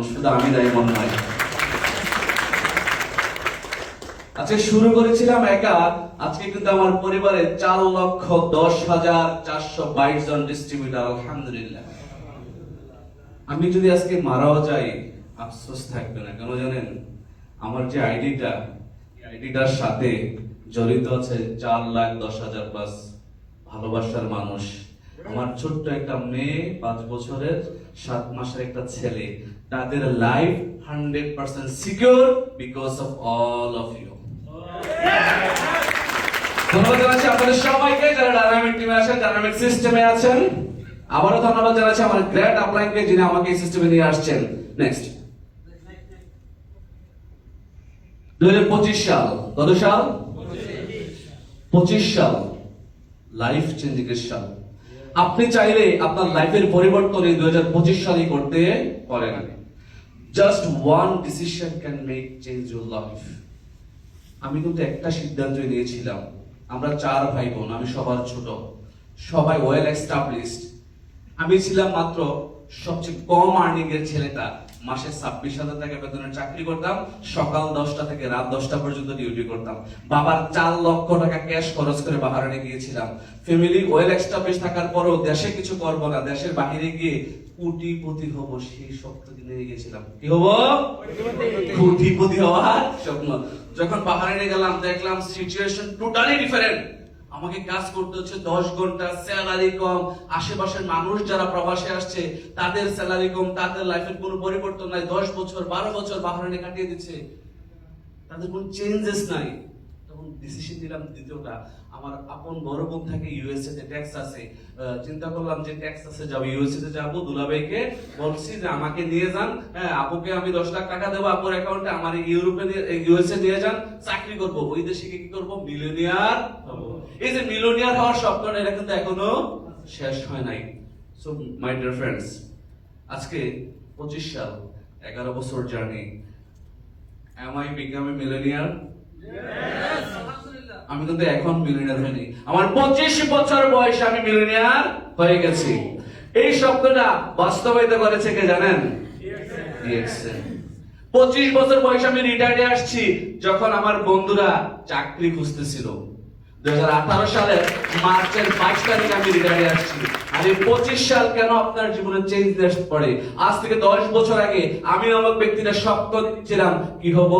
Diamond, শুধু আমি diamond নয়। আজকে শুরু করেছিলাম একা, আজকে কিন্তু আমার পরিবারে 4,10,422 জন ডিস্ট্রিবিউটর, আলহামদুলিল্লাহ। আমি যদি আজকে মারাও যাই আফসোস থাকবে না, কেন জানেন? আমার যে আইডিটার সাথে জড়িত আছে 4,10,000 প্লাস ভালোবাসার মানুষ। আমার ছোট্ট একটা মেয়ে, 5 বছরের, 7 মাসের একটা ছেলে, তাদের life 100% secure because of all of you. ধন্যবাদ জানাচ্ছি আপনাদের সবাইকে যারা ডায়নামিক টিমে আছেন, ডায়নামিক সিস্টেমে আছেন। আবারও ধন্যবাদ জানাচ্ছি আমার গ্রেট আপলাইনকে, যিনি আমাকে এই সিস্টেমে নিয়ে আসছেন। নেক্সট 2025 সাল, কত সাল? 25 সাল লাইফ চেঞ্জিং এর সাল। আপনি চাইলে আপনার লাইফের পরিবর্তন এই 2025 সালেই করতে পারেন। Just one decision can make change your life. আমি কিন্তু একটা সিদ্ধান্ত নিয়েছিলাম, আমরা 4 ভাই বোন, আমি সবার ছোট, সবাই ওয়েল এস্টাবলিশড। আমি ছিলাম মাত্র সবচেয়ে কম আর্নিং এর ছেলেটা। মাসে 26,000 টাকা বেতনের চাকরি করতাম, সকাল 10টা থেকে রাত 10টা পর্যন্ত ডিউটি করতাম। বাবার 4 লক্ষ টাকা ক্যাশ খরচ করে বাহারানে গিয়েছিলাম। ফ্যামিলি ওয়েল এস্টাবলিশ থাকার পরও দেশে কিছু করবো না, দেশের বাহিরে গিয়ে কোটিপতি হব, সেই স্বপ্ন নিয়ে গেছিলাম। কি হব? কোটিপতি হওয়ার স্বপ্ন। যখন বাহারানে গেলাম দেখলাম সিচুয়েশন টোটালি ডিফারেন্ট। আমাকে কাজ করতে হচ্ছে 10 ঘন্টা, স্যালারি কম, আশেপাশের মানুষ যারা প্রবাসে আসছে তাদের স্যালারি কম, তাদের লাইফের কোনো পরিবর্তন নাই। 10 বছর 12 বছর বাহারানে কাটিয়ে দিচ্ছে, তাদের কোনো চেঞ্জেস নাই। তখন ডিসিশন নিলাম দ্বিতীয়টা, আমার আপন বড় বোন থাকে ইউএসএ তে, টেক্সাসে। চিন্তা করলাম যে টেক্সাসে যাব, ইউএসএ তে যাব। দুলাভাইকে বলছি যে আমাকে নিয়ে যান, হ্যাঁ আপুকে আমি 10 লাখ টাকা দেবো আপুর অ্যাকাউন্টে, আমার ইউরোপে ইউএসএ নিয়ে যান, চাকরি করব, ওই দেশে কি করব, মিলিয়নিয়ার হব। এই যে মিলিয়নিয়ার হওয়ার স্বপ্নটা, এটা কিন্তু এখনো শেষ হয় নাই। সো মাই ডিয়ার ফ্রেন্ডস, আজকে 25 সাল, 11 বছর journey. Am I become a millionaire? Yes! আমি কিন্তু এখন মিলিয়নিয়ার হইনি, আমার 25 বছর বয়সে আমি মিলিয়নিয়ার হয়ে গেছি। এই স্বপ্নটা বাস্তবায়িত করেছে কে জানেন? ডিএক্সএন। 25 বছর বয়সে আমি রিটায়ার্ডে আসছি, যখন আমার বন্ধুরা চাকরি খুঁজতেছিল। 2018 সালের মার্চের 22 তারিখে আমি রিটায়ার্ডে আসছি। আর এই 25 সাল কেন আপনার জীবনে চেঞ্জ আসতে পারে? আজ থেকে 10 বছর আগে আমি নামক ব্যক্তিরা স্বপ্ন ছিলাম কি হব?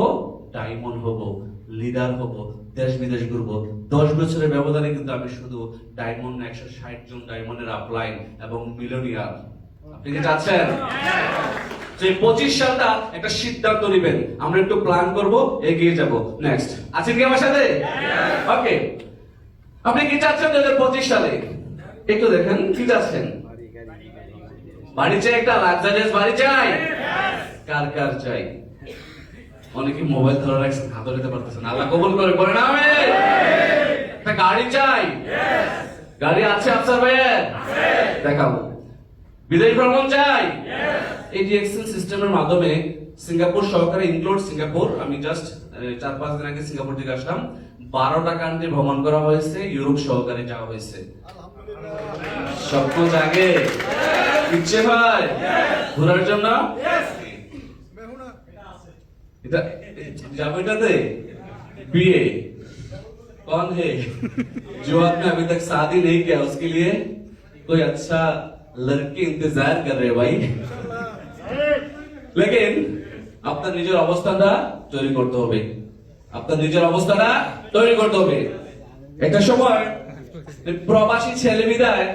ডায়মন্ড হব, লিডার হব, দেশ বিদেশ ঘুরবো। 10 বছরের ব্যবধানে কিন্তু আমি শুধু ডায়মন্ড 160 জন ডায়মন্ডের আপলাইন এবং মিলিয়নিয়ার। আপনি কি চাচ্ছেন? যে 25 সালটা একটা সিদ্ধান্ত নেবেন, আমরা একটু প্ল্যান করব, এগিয়ে যাব। নেক্সট, আছেন কি আমার সাথে? ওকে, আপনি কি চাচ্ছেন 2025 সালে? একটু দেখেন কি চাচ্ছেন। বাড়ি চাই, একটা লাক্সারিয়াস বাড়ি চাই। কার কার চাই? অনেকে মোবাইল ধরে রাখছেন, হাত ধরতে পারতেছেন, আল্লাহ কবুল করে, পড়ে না আমি। একটা গাড়ি চাই। গাড়ি আছে আফসার ভাইয়ের? দেখাবো। বিদেশ ভ্রমণ চাই। এই ডিএক্সএন সিস্টেমের মাধ্যমে সিঙ্গাপুর সহকারে ইনক্লুড সিঙ্গাপুর, আমি জাস্ট 4-5 দিন আগে সিঙ্গাপুর থেকে আসলাম। 12টা কান্ট্রি ভ্রমণ করা হয়েছে, ইউরোপ সহকারে যাওয়া হয়েছে। স্বপ্ন জাগে, ইচ্ছে হয় ঘোরার জন্য। এটা যাবো, এটাতে बीए कौन है जो आपने अभी तक शादी नहीं किया, उसके लिए कोई अच्छा लड़की इंतजार कर रहे भाई। लेकिन আপনার নিজের অবস্থানটা তৈরি করতে হবে, আপনার নিজের অবস্থাটা তৈরি করতে হবে। একটা সময় প্রবাসী ছেলে বিদায়